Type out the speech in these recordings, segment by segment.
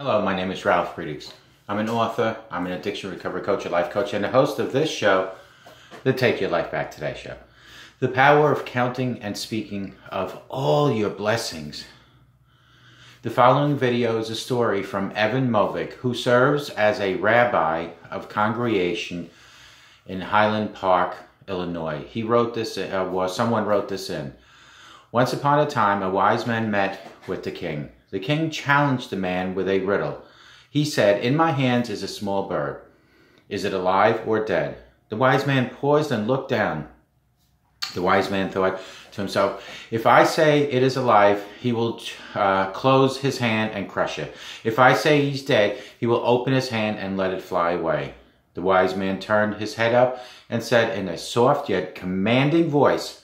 Hello, my name is Ralf Friedrichs. I'm an author, I'm an addiction recovery coach, a life coach, and the host of this show, the Take Your Life Back Today show. The power of counting and speaking of all your blessings. The following video is a story from Evan Movick, who serves as a rabbi of congregation in Highland Park, Illinois. He wrote this, someone wrote this in. Once upon a time, a wise man met with the king. The king challenged the man with a riddle. He said, "In my hands is a small bird. Is it alive or dead?" The wise man paused and looked down. The wise man thought to himself, "If I say it is alive, he will close his hand and crush it. If I say he's dead, he will open his hand and let it fly away." The wise man turned his head up and said in a soft yet commanding voice,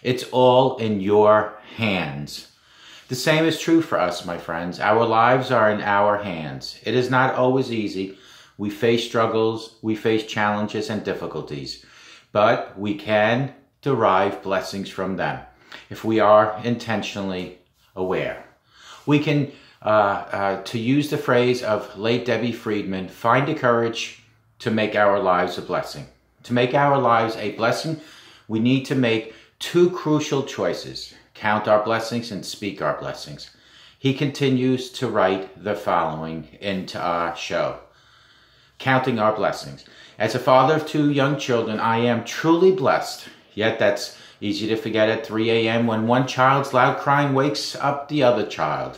"It's all in your hands." The same is true for us, my friends. Our lives are in our hands. It is not always easy. We face struggles, we face challenges and difficulties, but we can derive blessings from them if we are intentionally aware. We can, to use the phrase of late Debbie Friedman, find the courage to make our lives a blessing. To make our lives a blessing, we need to make two crucial choices. Count our blessings and speak our blessings. He continues to write the following into our show. Counting our blessings. As a father of two young children, I am truly blessed. Yet that's easy to forget at 3 a.m. when one child's loud crying wakes up the other child.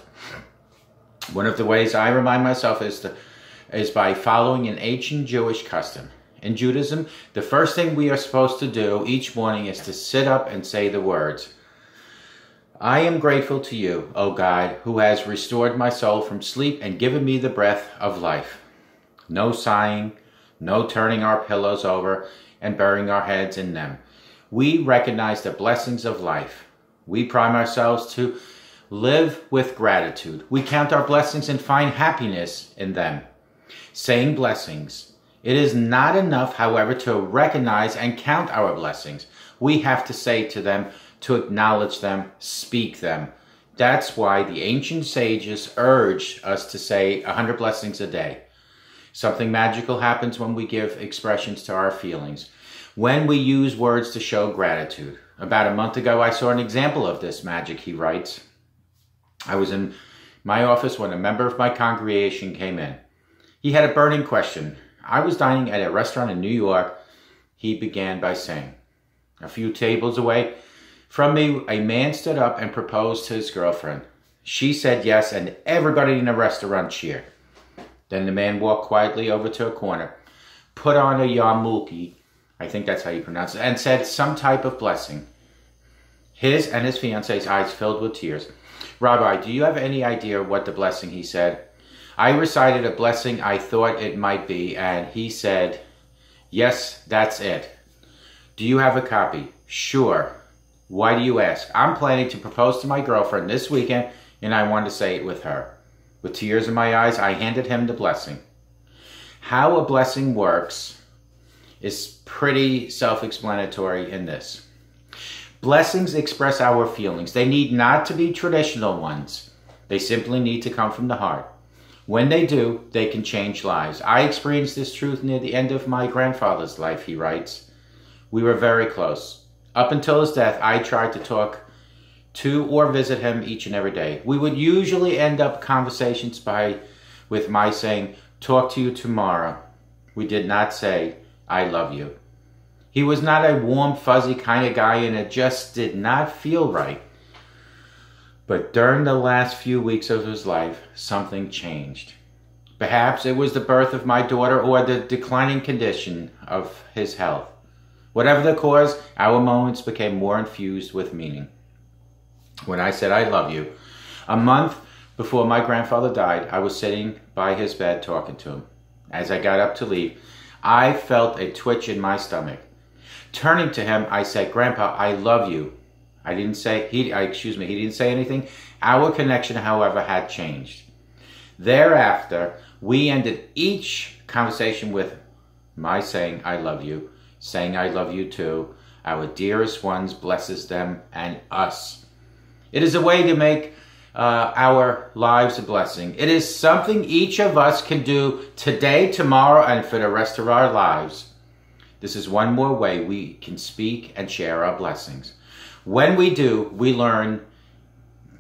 One of the ways I remind myself is by following an ancient Jewish custom. In Judaism, the first thing we are supposed to do each morning is to sit up and say the words, "I am grateful to you, O God, who has restored my soul from sleep and given me the breath of life." No sighing, no turning our pillows over and burying our heads in them. We recognize the blessings of life. We prime ourselves to live with gratitude. We count our blessings and find happiness in them. Saying blessings. It is not enough, however, to recognize and count our blessings. We have to say to them, to acknowledge them, speak them. That's why the ancient sages urged us to say 100 blessings a day. Something magical happens when we give expressions to our feelings, when we use words to show gratitude. About a month ago, I saw an example of this magic, he writes. I was in my office when a member of my congregation came in. He had a burning question. I was dining at a restaurant in New York. He began by saying, a few tables away from me, a man stood up and proposed to his girlfriend. She said yes, and everybody in the restaurant cheered. Then the man walked quietly over to a corner, put on a yarmulke, I think that's how you pronounce it, and said some type of blessing. His and his fiance's eyes filled with tears. "Rabbi, do you have any idea what the blessing?" he said. I recited a blessing I thought it might be, and he said, "Yes, that's it." "Do you have a copy?" "Sure." "Why do you ask?" "I'm planning to propose to my girlfriend this weekend, and I want to say it with her." With tears in my eyes, I handed him the blessing. How a blessing works is pretty self-explanatory in this. Blessings express our feelings. They need not to be traditional ones. They simply need to come from the heart. When they do, they can change lives. I experienced this truth near the end of my grandfather's life, he writes. We were very close. Up until his death, I tried to talk to or visit him each and every day. We would usually end up conversations with my saying, "Talk to you tomorrow." We did not say, "I love you." He was not a warm, fuzzy kind of guy, and it just did not feel right. But during the last few weeks of his life, something changed. Perhaps it was the birth of my daughter or the declining condition of his health. Whatever the cause, our moments became more infused with meaning. When I said, "I love you," a month before my grandfather died, I was sitting by his bed talking to him. As I got up to leave, I felt a twitch in my stomach. Turning to him, I said, "Grandpa, I love you." He didn't say anything. Our connection, however, had changed. Thereafter, we ended each conversation with my saying, "I love you," saying, "I love you too." Our dearest ones blesses them and us. It is a way to make our lives a blessing. It is something each of us can do today, tomorrow, and for the rest of our lives. This is one more way we can speak and share our blessings. When we do, we learn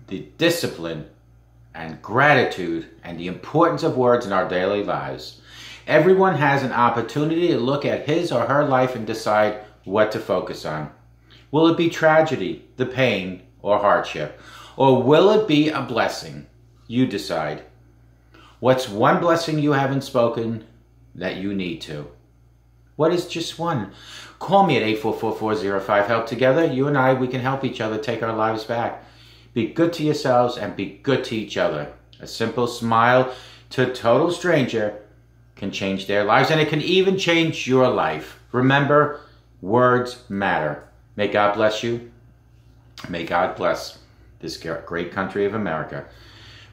the discipline and gratitude and the importance of words in our daily lives. Everyone has an opportunity to look at his or her life and decide what to focus on. Will it be tragedy, the pain, or hardship? Or will it be a blessing? You decide. What's one blessing you haven't spoken that you need to? What is just one? Call me at 844-405-HELP. Together, you and I, we can help each other take our lives back. Be good to yourselves and be good to each other. A simple smile to a total stranger can change their lives, and it can even change your life. Remember, words matter. May God bless you. May God bless this great country of America.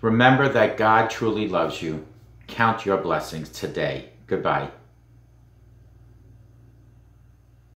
Remember that God truly loves you. Count your blessings today. Goodbye.